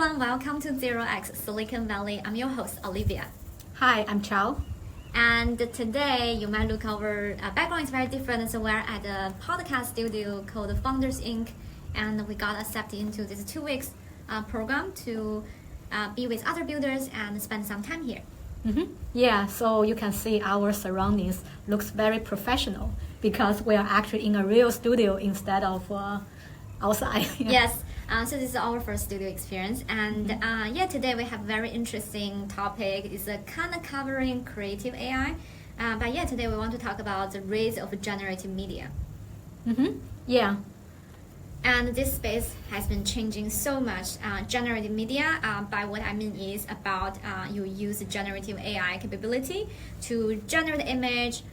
everyone, welcome to 0x Silicon Valley. I'm your host, Olivia. Hi, I'm Chao. And today, you might look our background is very different. So we're at a podcast studio called Founders Inc. And we got accepted into this 2 weeks program to be with other builders and spend some time here. Mm-hmm. Yeah, so you can see our surroundings looks very professional because we are actually in a real studio instead of outside. Yes. So this is our first studio experience, and today we have very interesting topic. It's kind of covering creative AI, but today we want to talk about the rise of generative media. Mm-hmm. Yeah. And this space has been changing so much. Generative media, by what I mean is about you use generative AI capability to generate image,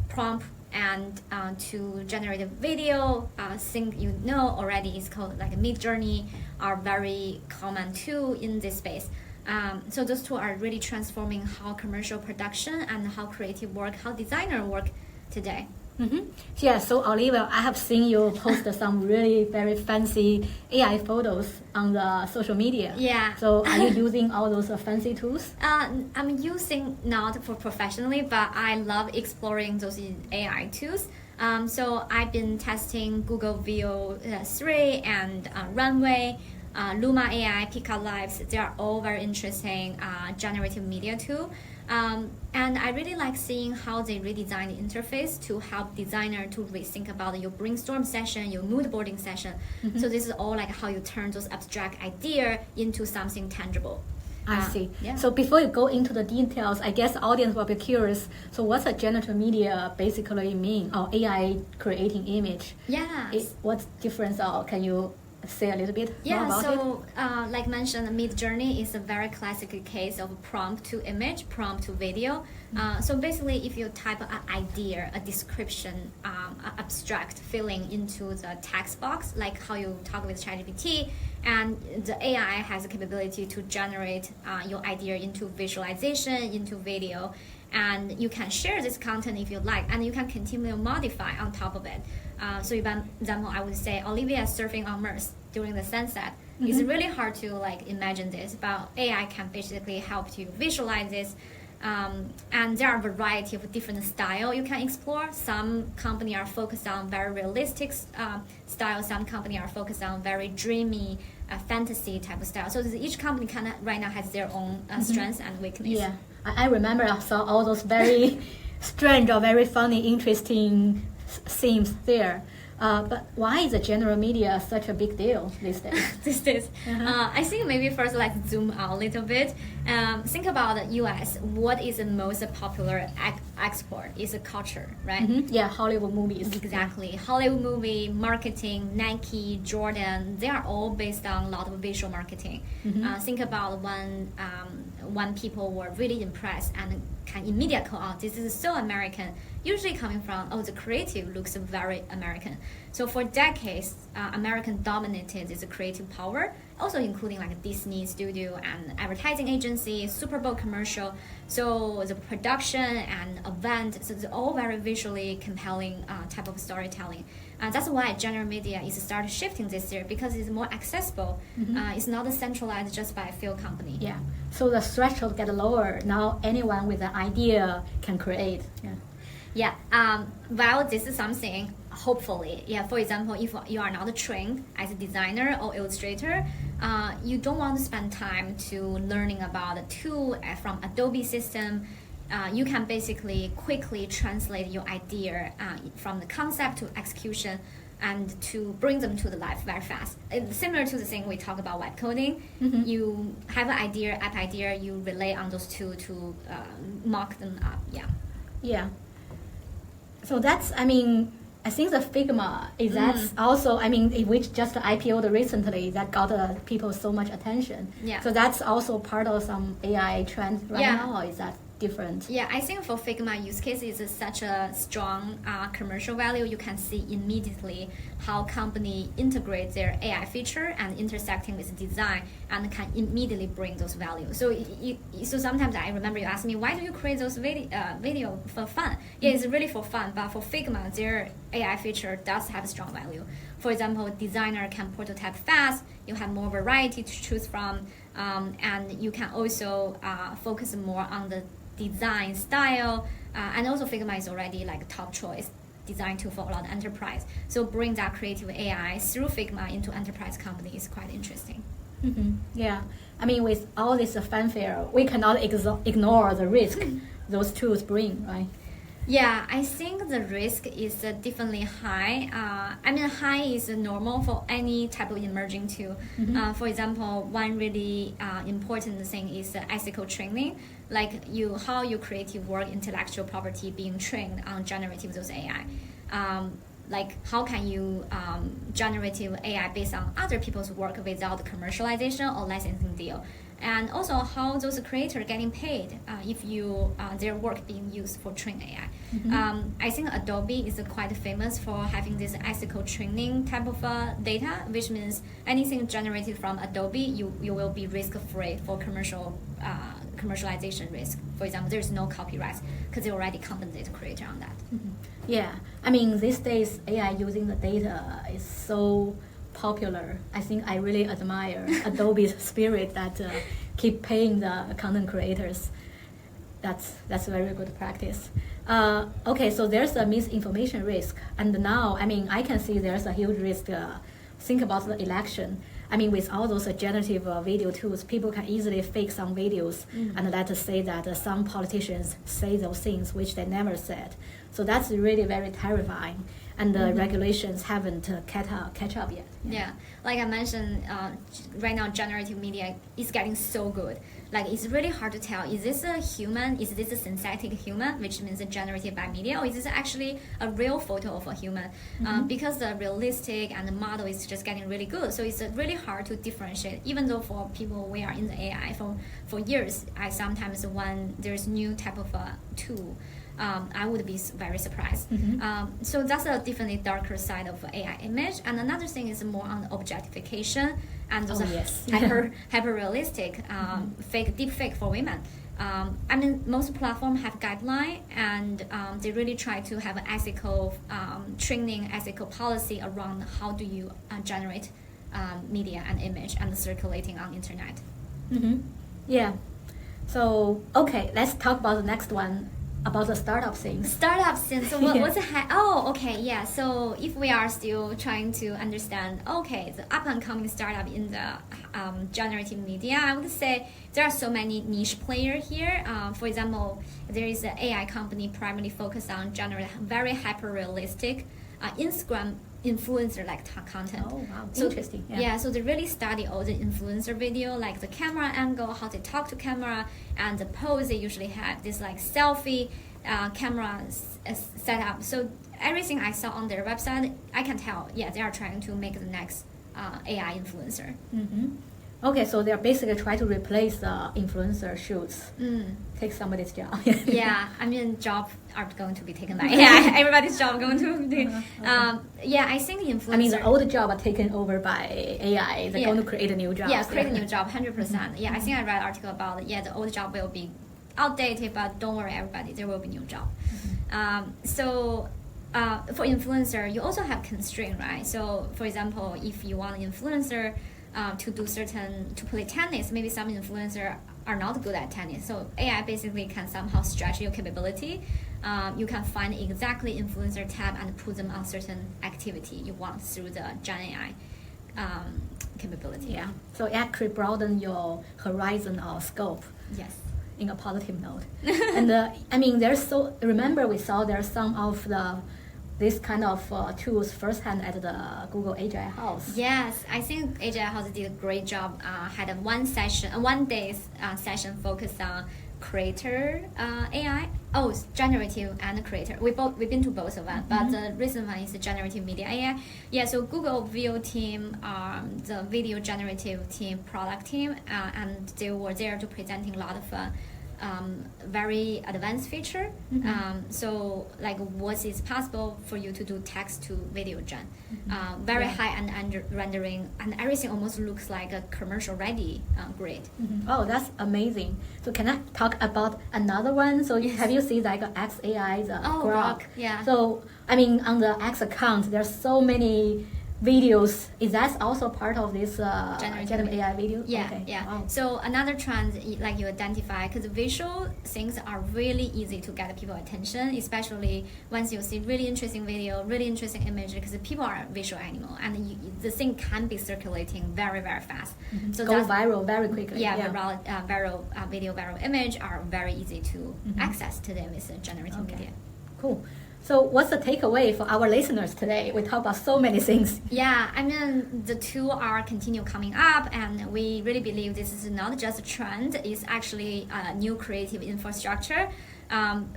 prompt, and to generate a video. Thing you know already is called like Midjourney are very common too in this space. So those two are really transforming how commercial production and how creative work, how designer work today. Mm-hmm. Yeah, so Olivia, I have seen you post some really very fancy AI photos on the social media. Yeah. So are you using all those fancy tools? I'm using not for professionally, but I love exploring those AI tools. So I've been testing Google Veo 3 and Runway, Luma AI, Pika Lives. They are all very interesting generative media tool. And I really like seeing how they redesign the interface to help designer to rethink about your brainstorm session, your mood boarding session. Mm-hmm. So this is all like how you turn those abstract idea into something tangible. I see. Yeah. So before you go into the details, I guess the audience will be curious. So what's a generative media basically mean, or AI creating image? Yeah. What's difference, or can you say a little bit more about it? Like mentioned, Midjourney is a very classic case of prompt to image, prompt to video. So basically, if you type an idea, a description, abstract feeling into the text box, like how you talk with ChatGPT, and the AI has the capability to generate your idea into visualization, into video, and you can share this content if you like, and you can continue to modify on top of it. So, for example, I would say Olivia surfing on Mars during the sunset. Mm-hmm. It's really hard to imagine this, but AI can basically help you visualize this. And there are a variety of different style you can explore. Some company are focused on very realistic style. Some company are focused on very dreamy fantasy type of style. So each company kind of right now has their own strengths and weaknesses. Yeah, I remember I saw all those very strange or very funny, interesting themes there. But why is the general media such a big deal these days? These days, I think maybe first let's zoom out a little bit. Think about the U.S. What is the most popular export? Is a culture, right? Mm-hmm. Yeah, Hollywood movies. Exactly, Hollywood movie marketing, Nike, Jordan. They are all based on a lot of visual marketing. Mm-hmm. Think about when people were really impressed and can immediately call out, this is so American. Usually coming from, the creative looks very American. So for decades, American dominated this creative power, also including like Disney studio and advertising agency, Super Bowl commercial. So the production and event, so it's all very visually compelling type of storytelling. That's why general media is started shifting this year because it's more accessible. Mm-hmm. It's not centralized just by a few company. Yeah. So the threshold get lower. Now anyone with an idea can create. Yeah. Yeah, well, this is something, hopefully, for example, if you are not trained as a designer or illustrator, you don't want to spend time to learning about a tool from Adobe system. You can basically quickly translate your idea from the concept to execution and to bring them to the life very fast. It's similar to the thing we talk about web coding. Mm-hmm. You have an idea, app idea, you rely on those two to mock them up, Yeah. So that's, I think the Figma is that's also, which just IPO'd recently that got people so much attention. Yeah. So that's also part of some AI trend right now, or is that? different? Yeah, I think for Figma use case is such a strong commercial value. You can see immediately how company integrate their AI feature and intersecting with design and can immediately bring those values. So sometimes I remember you ask me, why do you create those video for fun? Yeah, it's really for fun, but for Figma, their AI feature does have strong value. For example, designer can prototype fast, you have more variety to choose from, and you can also focus more on the design style, and also Figma is already like top choice design tool for a lot of enterprise. So bring that creative AI through Figma into enterprise company is quite interesting. Mm-hmm. Yeah, I mean, with all this fanfare, we cannot ignore the risk those tools bring, right? Yeah, I think the risk is definitely high. I mean, high is normal for any type of emerging tool. Mm-hmm. For example, one really important thing is ethical training, like how your creative work, intellectual property being trained on generative those AI. Like how can you generative AI based on other people's work without commercialization or licensing deal? And also how those creators are getting paid if their work being used for train AI. Mm-hmm. I think Adobe is quite famous for having this ethical training type of data, which means anything generated from Adobe, you will be risk-free for commercialization risk. For example, there's no copyright because they already compensate the creator on that. Mm-hmm. Yeah, I mean, these days AI using the data is so popular. I think I really admire Adobe's spirit that keep paying the content creators. That's very good practice. Okay, so there's a misinformation risk, and now I mean I can see there's a huge risk. Think about the election. I mean, with all those generative video tools, people can easily fake some videos and let us say that some politicians say those things which they never said. So that's really very terrifying, and the regulations haven't catch up yet. Yeah, like I mentioned, right now generative media is getting so good. Like it's really hard to tell, is this a human, is this a synthetic human, which means a generated by media, or is this actually a real photo of a human? Because the realistic and the model is just getting really good. So it's really hard to differentiate, even though for people we are in the AI for years, I sometimes when there's new type of a tool, I would be very surprised. So that's a definitely darker side of AI image. And another thing is more on objectification and those hyper realistic fake deepfake for women. I mean, most platforms have guideline, and they really try to have an ethical training, ethical policy around how do you generate media and image and circulating on internet. Yeah. So okay, let's talk about the next one. About the startup scene. Startup scene. So what's oh, okay, yeah. So if we are still trying to understand, okay, the up and coming startup in the generative media, I would say there are so many niche players here. For example, there is an AI company primarily focused on generating very hyper realistic Instagram influencer like content. Oh wow, so, interesting. Yeah, so they really study all the influencer video, like the camera angle, how they talk to camera, and the pose they usually have, this like selfie camera setup. So everything I saw on their website, I can tell, yeah, they are trying to make the next AI influencer. Okay, so they're basically trying to replace the influencer shoots, take somebody's job. Yeah, I mean, jobs are going to be taken by AI. Everybody's job going to be. Yeah, I think influencer. I mean, the old job are taken over by AI. They're going to create a new job. Yeah, create a new job, 100%. Yeah, I think I read an article about it. Yeah, the old job will be outdated, but don't worry, everybody, there will be new job. So. For influencer, you also have constraint, right? So, for example, if you want an influencer to play tennis, maybe some influencer are not good at tennis. So AI basically can somehow stretch your capability. You can find exactly influencer tab and put them on certain activity you want through the Gen AI capability. Yeah. So actually broaden your horizon or scope. Yes. In a positive note. And I mean, remember we saw there's some of this kind of tools firsthand at the Google AGI House. Yes, I think AGI House did a great job. Had a one day session focused on creator AI. Oh, it's generative and creator. We've been to both of them, but the recent one is the generative media AI. Yeah, so Google VO team, the video generative team, product team, and they were there to presenting a lot of very advanced feature. So like what is possible for you to do text to video gen, very high-end rendering, and everything almost looks like a commercial ready grid. Oh, that's amazing. So can I talk about another one? So have you seen like XAI, the Grok? Yeah. So I mean, on the X account, there's so many videos. Is that also part of this generative AI video? Yeah, okay. yeah. Wow. So another trend, like you identify, because visual things are really easy to get people's attention, especially once you see really interesting video, really interesting image, because people are a visual animal, and the thing can be circulating very, very fast. So go viral very quickly. Viral video, viral image are very easy to access today with generative media. Cool. So what's the takeaway for our listeners today? We talk about so many things. Yeah, I mean, the two are continue coming up, and we really believe this is not just a trend, it's actually a new creative infrastructure.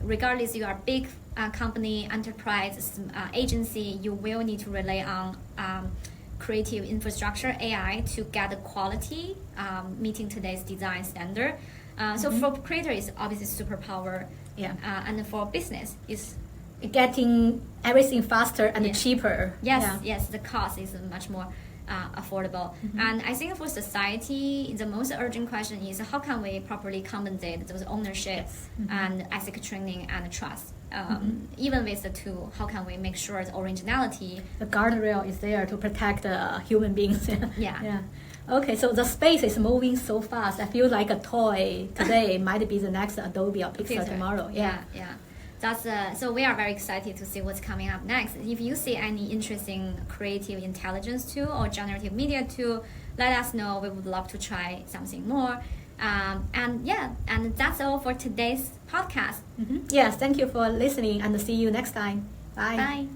Regardless you are a big company, enterprise, agency, you will need to rely on creative infrastructure, AI, to get the quality meeting today's design standard. So for creator, it's obviously superpower. Yeah. And for business, it's getting everything faster and cheaper. Yes, the cost is much more affordable. And I think for society, the most urgent question is how can we properly compensate those ownership and ethic training and trust. Even with the tool, how can we make sure the originality, the guardrail is there to protect human beings? Yeah. Okay, so the space is moving so fast. I feel like a toy today might be the next Adobe or Pixar tomorrow. Yeah. That's so we are very excited to see what's coming up next. If you see any interesting creative intelligence tool or generative media tool, let us know. We would love to try something more. And that's all for today's podcast. Yes, thank you for listening, and see you next time. Bye. Bye.